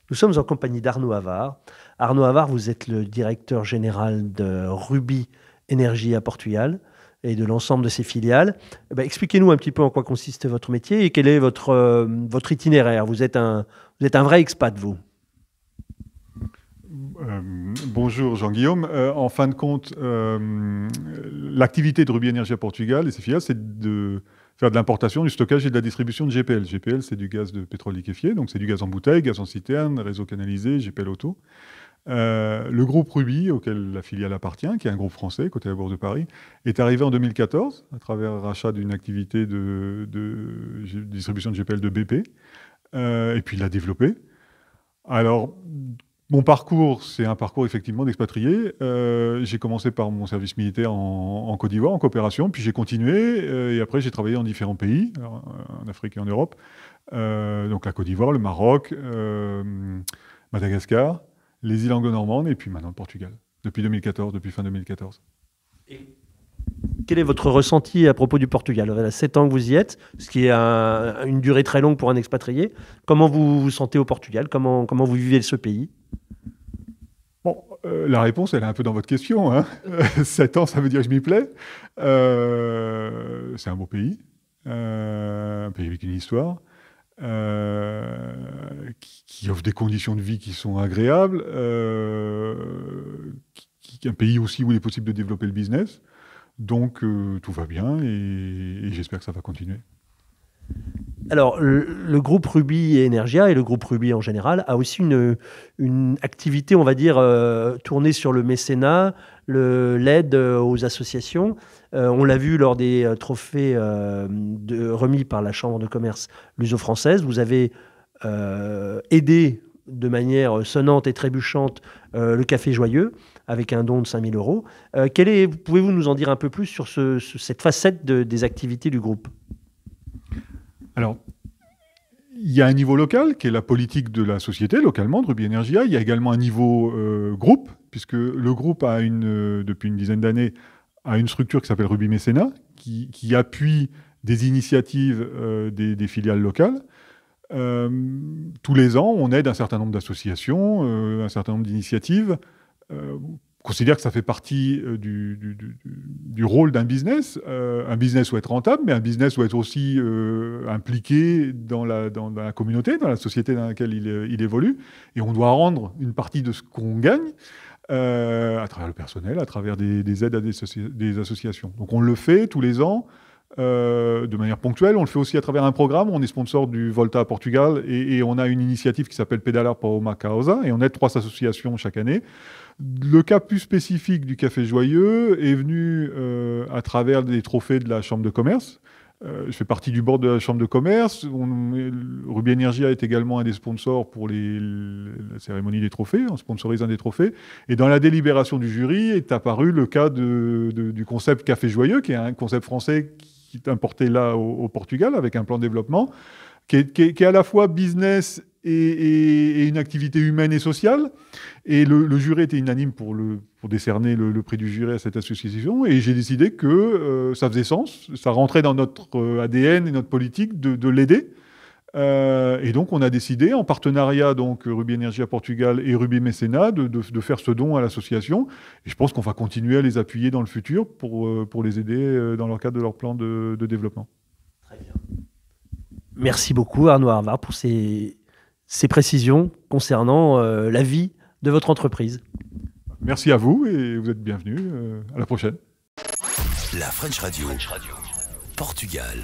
Nous sommes en compagnie d'Arnaud Havard. Arnaud Havard, vous êtes le directeur général de Ruby Énergie à Portugal et de l'ensemble de ses filiales. Expliquez-nous un petit peu en quoi consiste votre métier et quel est votre itinéraire. Vous êtes un vrai expat, vous. Bonjour Jean-Guillaume. En fin de compte, l'activité de Ruby Énergie à Portugal et ses filiales, c'est de faire de l'importation, du stockage et de la distribution de GPL. GPL, c'est du gaz de pétrole liquéfié, donc c'est du gaz en bouteille, gaz en citerne, réseau canalisé, GPL auto. Le groupe Ruby, auquel la filiale appartient, qui est un groupe français, côté à la Bourse de Paris, est arrivé en 2014 à travers le rachat d'une activité de distribution de GPL de BP, et puis il l'a développé. Alors, mon parcours, c'est un parcours effectivement d'expatrié. J'ai commencé par mon service militaire en Côte d'Ivoire, en coopération, puis j'ai continué, et après j'ai travaillé dans différents pays, en Afrique et en Europe. Donc la Côte d'Ivoire, le Maroc, Madagascar, les îles anglo-normandes, et puis maintenant le Portugal, depuis 2014, depuis fin 2014. Et quel est votre ressenti à propos du Portugal? Il y a 7 ans que vous y êtes, ce qui est une durée très longue pour un expatrié. Comment vous vous sentez au Portugal? Comment vous vivez ce pays? Bon, la réponse, elle est un peu dans votre question, hein. 7 ans, ça veut dire que je m'y plais. C'est un beau pays, un pays avec une histoire, qui offre des conditions de vie qui sont agréables, un pays aussi où il est possible de développer le business. Donc, tout va bien et j'espère que ça va continuer. Alors, le groupe Ruby et Energia, et le groupe Ruby en général, a aussi une activité, on va dire, tournée sur le mécénat, l'aide aux associations. On l'a vu lors des trophées remis par la Chambre de commerce luso-française. Vous avez aidé de manière sonnante et trébuchante le Café Joyeux avec un don de 5 000 euros. Pouvez-vous nous en dire un peu plus sur cette facette des activités du groupe ? Alors, il y a un niveau local, qui est la politique de la société, localement, de Ruby Energia. Il y a également un niveau groupe, puisque le groupe a depuis une dizaine d'années, a une structure qui s'appelle Ruby Mécénat, qui appuie des initiatives des filiales locales. Tous les ans, on aide un certain nombre d'associations, un certain nombre d'initiatives. On considère que ça fait partie du rôle d'un business. Un business doit être rentable, mais un business doit être aussi impliqué dans la communauté, dans la société dans laquelle il évolue. Et on doit rendre une partie de ce qu'on gagne à travers le personnel, à travers des aides à des associations. Donc on le fait tous les ans de manière ponctuelle. On le fait aussi à travers un programme. On est sponsor du Volta à Portugal et on a une initiative qui s'appelle Pedalar pour uma Causa et on aide 3 associations chaque année. Le cas plus spécifique du Café Joyeux est venu à travers des trophées de la Chambre de commerce. Je fais partie du board de la Chambre de commerce. Ruby Energia est également un des sponsors pour la cérémonie des trophées. On sponsorise un des trophées. Et dans la délibération du jury est apparu le cas du concept Café Joyeux, qui est un concept français qui est importé là au Portugal avec un plan de développement qui est à la fois business et une activité humaine et sociale. Et le jury était unanime pour décerner le prix du jury à cette association. Et j'ai décidé que ça faisait sens, ça rentrait dans notre ADN et notre politique de l'aider. Et donc, on a décidé, en partenariat, donc Ruby Energia Portugal et Ruby Mécénat, de faire ce don à l'association. Et je pense qu'on va continuer à les appuyer dans le futur pour les aider dans le cadre de leur plan de développement. Très bien. Merci beaucoup, Arnaud Havard, pour ces précisions concernant la vie de votre entreprise. Merci à vous et vous êtes bienvenus. À la prochaine. La French Radio. Portugal.